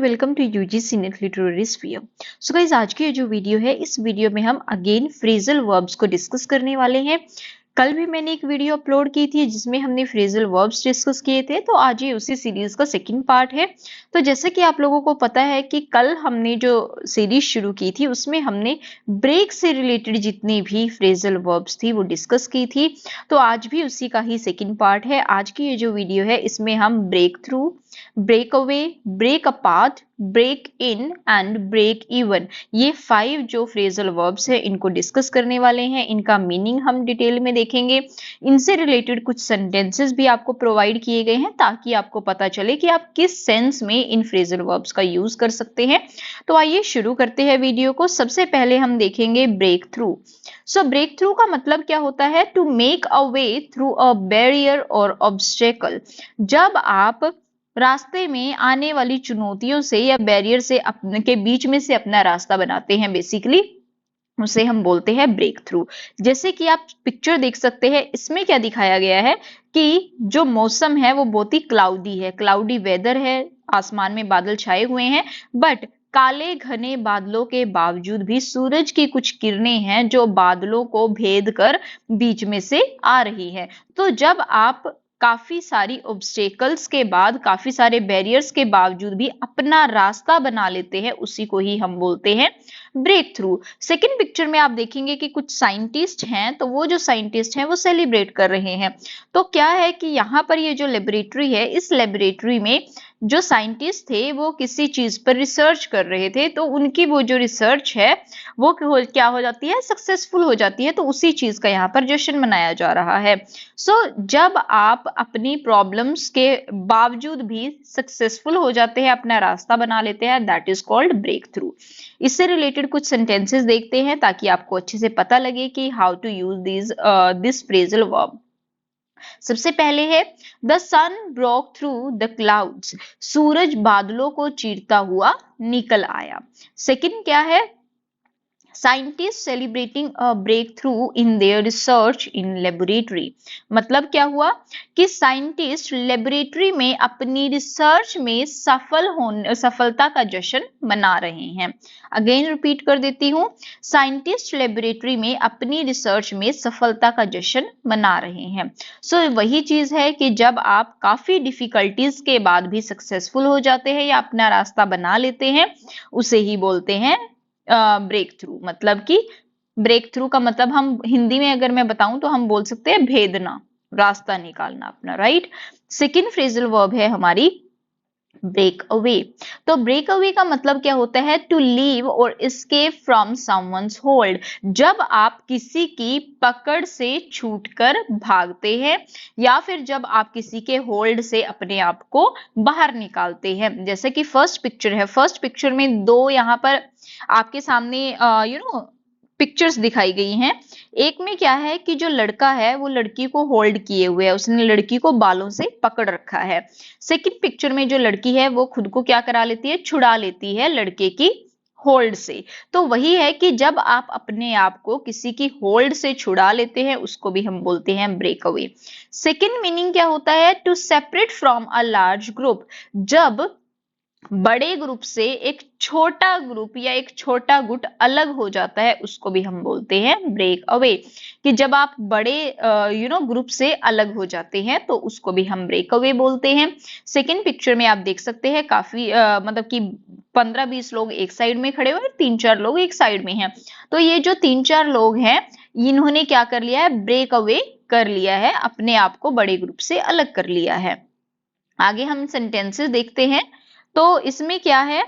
Welcome to UGC NET literary sphere. So guys, आज की ये जो वीडियो है, इस वीडियो में हम अगेन फ्रेजल वर्ब्स को डिस्कस करने वाले हैं। कल भी मैंने एक वीडियो अपलोड की थी जिसमें हमने फ्रेजल वर्ब्स डिस्कस किए थे, तो आज ये उसी सीरीज का सेकंड पार्ट है। तो जैसे कि आप लोगों को पता है कि कल हमने जो सीरीज शुरू की थी उसमें हमने ब्रेक से रिलेटेड जितनी भी फ्रेजल वर्ब्स थी वो डिस्कस की थी। तो आज भी उसी का ही सेकंड पार्ट है। आज की ये जो वीडियो है इसमें हम break through, break away, break apart, break in and break even, ये 5 जो फ्रेजल वर्ब्स है इनको डिस्कस करने वाले हैं। इनका मीनिंग हम डिटेल में देखेंगे। इनसे रिलेटेड कुछ सेंटेंसेस भी आपको प्रोवाइड किए गए हैं ताकि आपको पता चले कि आप किस सेंस में इन फ्रेजल वर्ब्स का यूज कर सकते हैं। तो आइए शुरू करते हैं वीडियो को। सबसे पहले हम देखेंगे break through. So break through का मतलब क्या होता है? To make a way through a barrier और ऑब्स्टेकल। जब आप रास्ते में आने वाली चुनौतियों से या बैरियर से अपने के बीच में से अपना रास्ता बनाते हैं, बेसिकली उसे हम बोलते हैं ब्रेक थ्रू। जैसे कि आप पिक्चर देख सकते हैं, इसमें क्या दिखाया गया है कि जो मौसम है वो बहुत ही क्लाउडी है, क्लाउडी वेदर है, आसमान में बादल छाए हुए हैं, बट काले घने बादलों के बावजूद भी सूरज की कुछ किरणें हैं जो बादलों को भेद कर बीच में से आ रही है। तो जब आप काफी सारी ऑब्स्टेकल्स के बाद, काफी सारे बैरियर्स के बावजूद भी अपना रास्ता बना लेते हैं, उसी को ही हम बोलते हैं ब्रेक थ्रू। सेकेंड पिक्चर में आप देखेंगे कि कुछ साइंटिस्ट हैं, तो वो जो साइंटिस्ट हैं वो सेलिब्रेट कर रहे हैं। तो क्या है कि यहाँ पर ये जो लेबोरेटरी है, इस लेबोरेटरी में जो साइंटिस्ट थे वो किसी चीज पर रिसर्च कर रहे थे, तो उनकी वो जो रिसर्च है वो क्या हो जाती है, सक्सेसफुल हो जाती है। तो उसी चीज का यहाँ पर जश्न मनाया जा रहा है। सो जब आप अपनी प्रॉब्लम्स के बावजूद भी सक्सेसफुल हो जाते हैं, अपना रास्ता बना लेते हैं, that is called breakthrough. इससे रिलेटेड कुछ सेंटेंसेस देखते हैं ताकि आपको अच्छे से पता लगे कि how to use this phrasal verb. सबसे पहले है the sun broke through the clouds. सूरज बादलों को चीरता हुआ निकल आया। सेकंड क्या है? Scientist celebrating a breakthrough in their research in laboratory. मतलब क्या हुआ कि साइंटिस्ट लेबोरेटरी में अपनी रिसर्च में सफलता का जश्न मना रहे हैं। अगेन रिपीट कर देती हूँ, साइंटिस्ट लेबोरेटरी में अपनी रिसर्च में सफलता का जश्न मना रहे हैं। सो वही चीज है कि जब आप काफी डिफिकल्टीज के बाद भी सक्सेसफुल हो जाते हैं या अपना रास्ता बना लेते हैं, उसे ही बोलते हैं ब्रेक थ्रू। मतलब कि ब्रेक थ्रू का मतलब हम हिंदी में अगर मैं बताऊं तो हम बोल सकते हैं भेदना, रास्ता निकालना अपना, राइट। सेकेंड फ्रेजल वर्ब है हमारी ब्रेक अवे। तो ब्रेक अवे का मतलब क्या होता है? टू लीव और एस्केप फ्रॉम समवन्स होल्ड। जब आप किसी की पकड़ से छूटकर भागते हैं या फिर जब आप किसी के होल्ड से अपने आप को बाहर निकालते हैं। जैसे कि फर्स्ट पिक्चर है, फर्स्ट पिक्चर में दो यहाँ पर आपके सामने पिक्चर्स दिखाई गई हैं। एक में क्या है कि जो लड़का है वो लड़की को होल्ड किए हुए है, उसने लड़की को बालों से पकड़ रखा है। सेकंड पिक्चर में जो लड़की है वो खुद को क्या करा लेती है, छुड़ा लेती है लड़के की होल्ड से। तो वही है कि जब आप अपने आप को किसी की होल्ड से छुड़ा लेते हैं, उसको भी हम बोलते हैं ब्रेक अवे। सेकेंड मीनिंग क्या होता है? To separate from a large group. जब बड़े ग्रुप से एक छोटा ग्रुप या एक छोटा गुट अलग हो जाता है, उसको भी हम बोलते हैं ब्रेक अवे। कि जब आप बड़े ग्रुप से अलग हो जाते हैं तो उसको भी हम ब्रेक अवे बोलते हैं। सेकेंड पिक्चर में आप देख सकते हैं काफी मतलब कि 15-20 लोग एक साइड में खड़े हुए हैं, 3-4 लोग एक साइड में हैं। तो ये जो 3-4 लोग हैं, इन्होंने क्या कर लिया है? ब्रेक अवे कर लिया है, अपने आप को बड़े ग्रुप से अलग कर लिया है। आगे हम सेंटेंसेस देखते हैं। तो इसमें क्या है?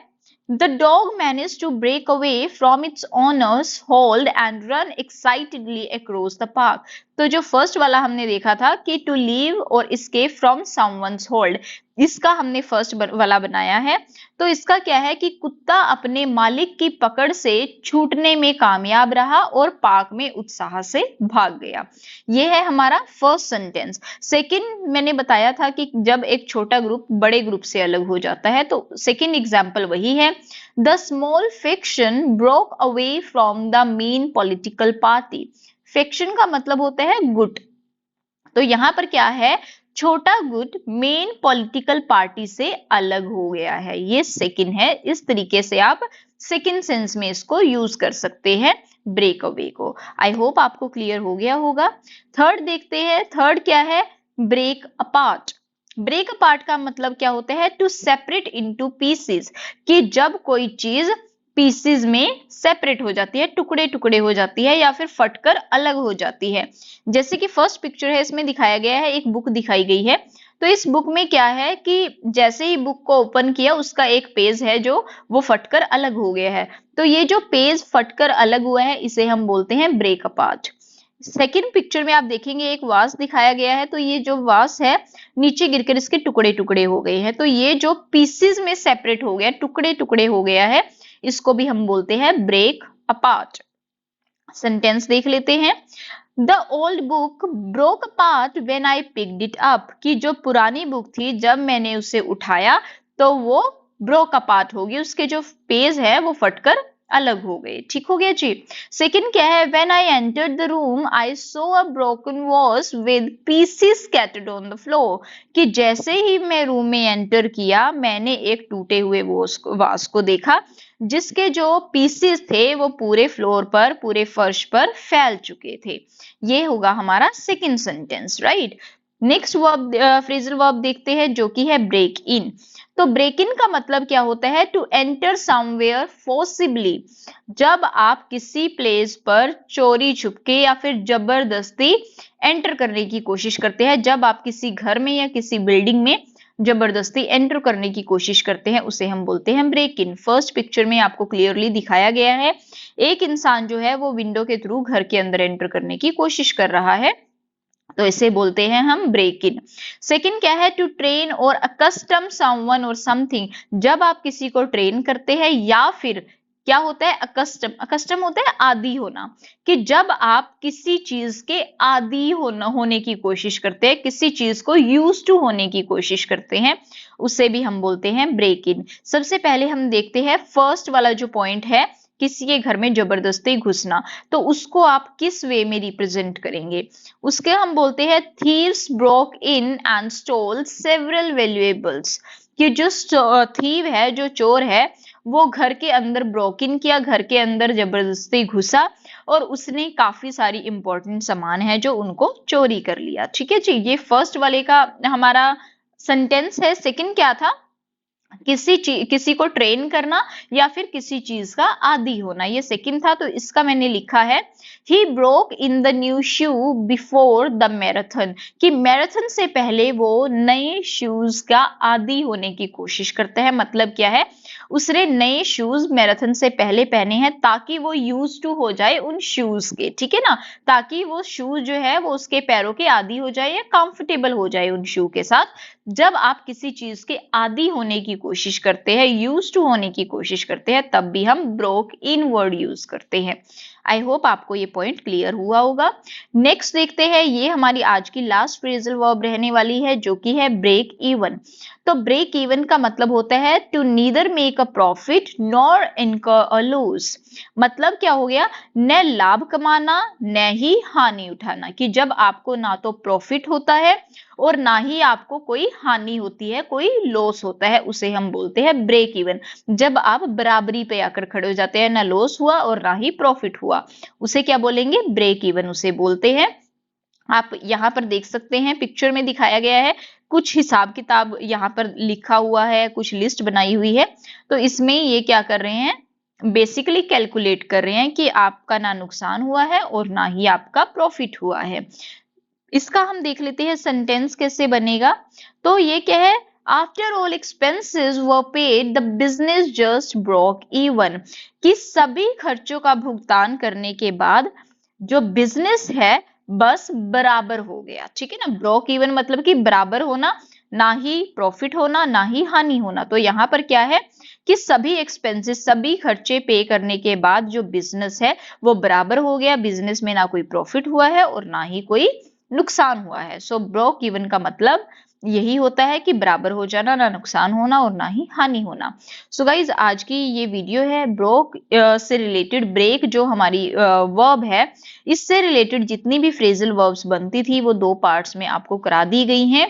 The dog managed to break away from its owner's hold and run excitedly across the park. तो जो फर्स्ट वाला हमने देखा था कि टू लीव और escape from someone's hold, इसका हमने फर्स्ट वाला बनाया है। तो इसका क्या है कि कुत्ता अपने मालिक की पकड़ से छूटने में कामयाब रहा और पार्क में उत्साह से भाग गया। यह है हमारा फर्स्ट सेंटेंस। सेकंड मैंने बताया था कि जब एक छोटा ग्रुप बड़े ग्रुप से अलग हो जाता है, तो सेकंड एग्जाम्पल वही है। The small faction broke away from the main political party. Faction का मतलब होता है गुट। तो यहां पर क्या है? छोटा गुट मेन पॉलिटिकल पार्टी से अलग हो गया है। ये सेकंड है। इस तरीके से आप सेकंड सेंस में इसको यूज कर सकते हैं ब्रेक अवे को। आई होप आपको क्लियर हो गया होगा। थर्ड देखते हैं। थर्ड क्या है? Break apart. ब्रेक अपार्ट का मतलब क्या होता है? टू सेपरेट इनटू पीसेस, कि जब कोई चीज पीसेस में सेपरेट हो जाती है, टुकड़े टुकड़े हो जाती है या फिर फटकर अलग हो जाती है। जैसे कि फर्स्ट पिक्चर है, इसमें दिखाया गया है, एक बुक दिखाई गई है। तो इस बुक में क्या है कि जैसे ही बुक को ओपन किया, उसका एक पेज है जो वो फटकर अलग हो गया है। तो ये जो पेज फटकर अलग हुआ है, इसे हम बोलते हैं ब्रेक अपार्ट। सेकेंड पिक्चर में आप देखेंगे एक वास दिखाया गया है। तो ये जो वास है, नीचे गिरकर इसके टुकड़े टुकड़े हो गए हैं। तो ये जो पीसेस में सेपरेट हो गया, टुकड़े टुकड़े हो गया है, इसको भी हम बोलते हैं ब्रेक अपार्ट। सेंटेंस देख लेते हैं। The old book broke apart when I picked it up, कि जो पुरानी बुक थी, जब मैंने उसे उठाया तो वो ब्रोक अपार्ट हो गई, उसके जो पेज है वो फटकर अलग हो गए। ठीक हो गया जी। सेकंड क्या है? When I entered the room I saw a broken vase with pieces scattered on the floor, कि जैसे ही मैं रूम में एंटर किया, मैंने एक टूटे हुए वास को देखा, जिसके जो पीसेस थे वो पूरे फ्लोर पर, पूरे फर्श पर फैल चुके थे। ये होगा हमारा second sentence, right. Next verb, phrasal verb देखते हैं, जो कि है ब्रेक इन। तो ब्रेक इन का मतलब क्या होता है? टू एंटर समवेयर फोर्सिबली, जब आप किसी प्लेस पर चोरी छुपके या फिर जबरदस्ती एंटर करने की कोशिश करते हैं। जब आप किसी घर में या किसी बिल्डिंग में जबरदस्ती एंटर करने की कोशिश करते हैं, उसे हम बोलते हैं ब्रेक इन। फर्स्ट पिक्चर में आपको क्लियरली दिखाया गया है, एक इंसान जो है वो विंडो के थ्रू घर के अंदर एंटर करने की कोशिश कर रहा है, तो इसे बोलते हैं हम ब्रेक इन। सेकंड क्या है? टू ट्रेन और अकस्टम समवन और समथिंग, जब आप किसी को ट्रेन करते हैं, या फिर क्या होता है? अकस्टम। अकस्टम होता है आदी होना, कि जब आप किसी चीज के आदी होने की कोशिश करते हैं, किसी चीज को यूज टू होने की कोशिश करते हैं, उसे भी हम बोलते हैं ब्रेक इन। सबसे पहले हम देखते हैं फर्स्ट वाला जो पॉइंट है, किसी के घर में जबरदस्ती घुसना, तो उसको आप किस वे में रिप्रेजेंट करेंगे? उसके हम बोलते हैं thieves broke in and stall several valuables, कि जो थीव है, जो चोर है, वो घर के अंदर ब्रोक इन किया, घर के अंदर जबरदस्ती घुसा और उसने काफी सारी इंपॉर्टेंट सामान है जो उनको चोरी कर लिया। ठीक है जी, ये फर्स्ट वाले का हमारा सेंटेंस है। सेकंड क्या था? किसी को ट्रेन करना या फिर किसी चीज का आदी होना, ये सेकंड था। तो इसका मैंने लिखा है he broke in the new shoe before the marathon, कि मैराथन से पहले वो नए शूज का आदी होने की कोशिश करता है। मतलब क्या है? उसने नए शूज मैराथन से पहले पहने हैं ताकि वो यूज टू हो जाए उन शूज के, ठीक है ना, ताकि वो शूज जो है वो उसके पैरों के आदी हो जाए या कंफर्टेबल हो जाए उन शू के साथ। जब आप किसी चीज के आदी होने की कोशिश करते हैं, यूज टू होने की कोशिश करते हैं, तब भी हम ब्रोक इन वर्ड यूज करते हैं। आई होप आपको ये पॉइंट क्लियर हुआ होगा। नेक्स्ट देखते हैं, ये हमारी आज की लास्ट फ्रेजल वर्ब रहने वाली है, जो कि है ब्रेक इवन। तो ब्रेक इवन का मतलब होता है to neither make a profit nor incur a loss. मतलब क्या हो गया? न लाभ कमाना न ही हानि उठाना, कि जब आपको ना तो प्रॉफिट होता है और ना ही आपको कोई हानि होती है, कोई लॉस होता है, उसे हम बोलते हैं ब्रेक इवन। जब आप बराबरी पे आकर खड़े हो जाते हैं, ना लॉस हुआ और ना ही प्रॉफिट हुआ, उसे क्या बोलेंगे? ब्रेक इवन उसे बोलते हैं। आप यहाँ पर देख सकते हैं, पिक्चर में दिखाया गया है, कुछ हिसाब किताब यहाँ पर लिखा हुआ है, कुछ लिस्ट बनाई हुई है। तो इसमें ये क्या कर रहे हैं? बेसिकली कैलकुलेट कर रहे हैं कि आपका ना नुकसान हुआ है और ना ही आपका प्रॉफिट हुआ है। इसका हम देख लेते हैं सेंटेंस कैसे बनेगा। तो ये क्या है? After all expenses were paid the business just broke even, कि सभी खर्चों का भुगतान करने के बाद जो बिजनेस है बस बराबर हो गया। ठीक है ना, ब्रोक इवन मतलब कि बराबर होना, ना ही प्रॉफिट होना ना ही हानि होना। तो यहाँ पर क्या है कि सभी एक्सपेंसेस, सभी खर्चे पे करने के बाद जो बिजनेस है वो बराबर हो गया, बिजनेस में ना कोई प्रॉफिट हुआ है और ना ही कोई नुकसान हुआ है। सो ब्रोक इवन का मतलब यही होता है कि बराबर हो जाना, ना नुकसान होना और ना ही हानि होना। सो गाइज, आज की ये वीडियो है ब्रोक से रिलेटेड। ब्रेक जो हमारी वर्ब है, इससे रिलेटेड जितनी भी फ्रेजल वर्ब्स बनती थी वो दो पार्ट्स में आपको करा दी गई हैं।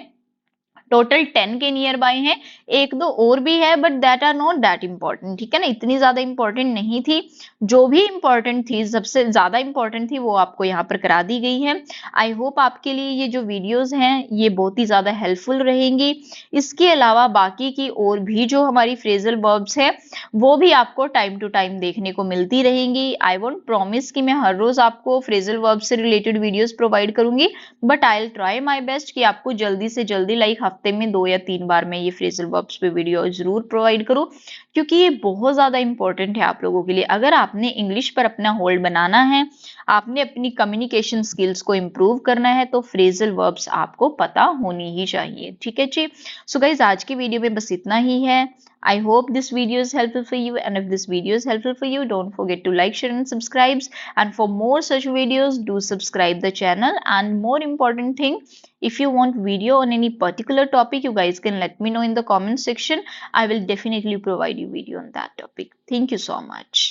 टोटल 10 के नियर बाय हैं, एक दो और भी है but that are not that important, ठीक है ना, इतनी ज्यादा इंपॉर्टेंट नहीं थी। जो भी इंपॉर्टेंट थी, सबसे ज्यादा इंपॉर्टेंट थी, वो आपको यहाँ पर करा दी गई है। आई होप आपके लिए ये जो वीडियोस हैं ये बहुत ही ज्यादा हेल्पफुल रहेंगी। इसके अलावा बाकी की और भी जो हमारी फ्रेजल वर्ब्स है वो भी आपको टाइम टू टाइम देखने को मिलती रहेंगी। आई वोंट प्रॉमिस कि मैं हर रोज आपको फ्रेजल वर्ब से रिलेटेड वीडियोस प्रोवाइड करूंगी, but I will try my best कि आपको जल्दी से जल्दी, लाइक हफ्ते में 2 या 3 बार मैं ये फ्रेजल वर्ब्स पे वीडियो जरूर प्रोवाइड करूं, क्योंकि ये बहुत ज्यादा इंपॉर्टेंट है आप लोगों के लिए। अगर आपने इंग्लिश पर अपना होल्ड बनाना है, आपने अपनी कम्युनिकेशन स्किल्स को इम्प्रूव करना है, तो फ्रेजल वर्ब्स आपको पता होनी ही चाहिए, ठीक है जी। सो गाइज आज की वीडियो में बस इतना ही है। I hope this video is helpful for you, and if this video is helpful for you, don't forget to like, share and subscribe. And for more such videos, do subscribe the channel. And more important thing, if you want video on any particular topic, you guys can let me know in the comment section. I will definitely provide you video on that topic. Thank you so much.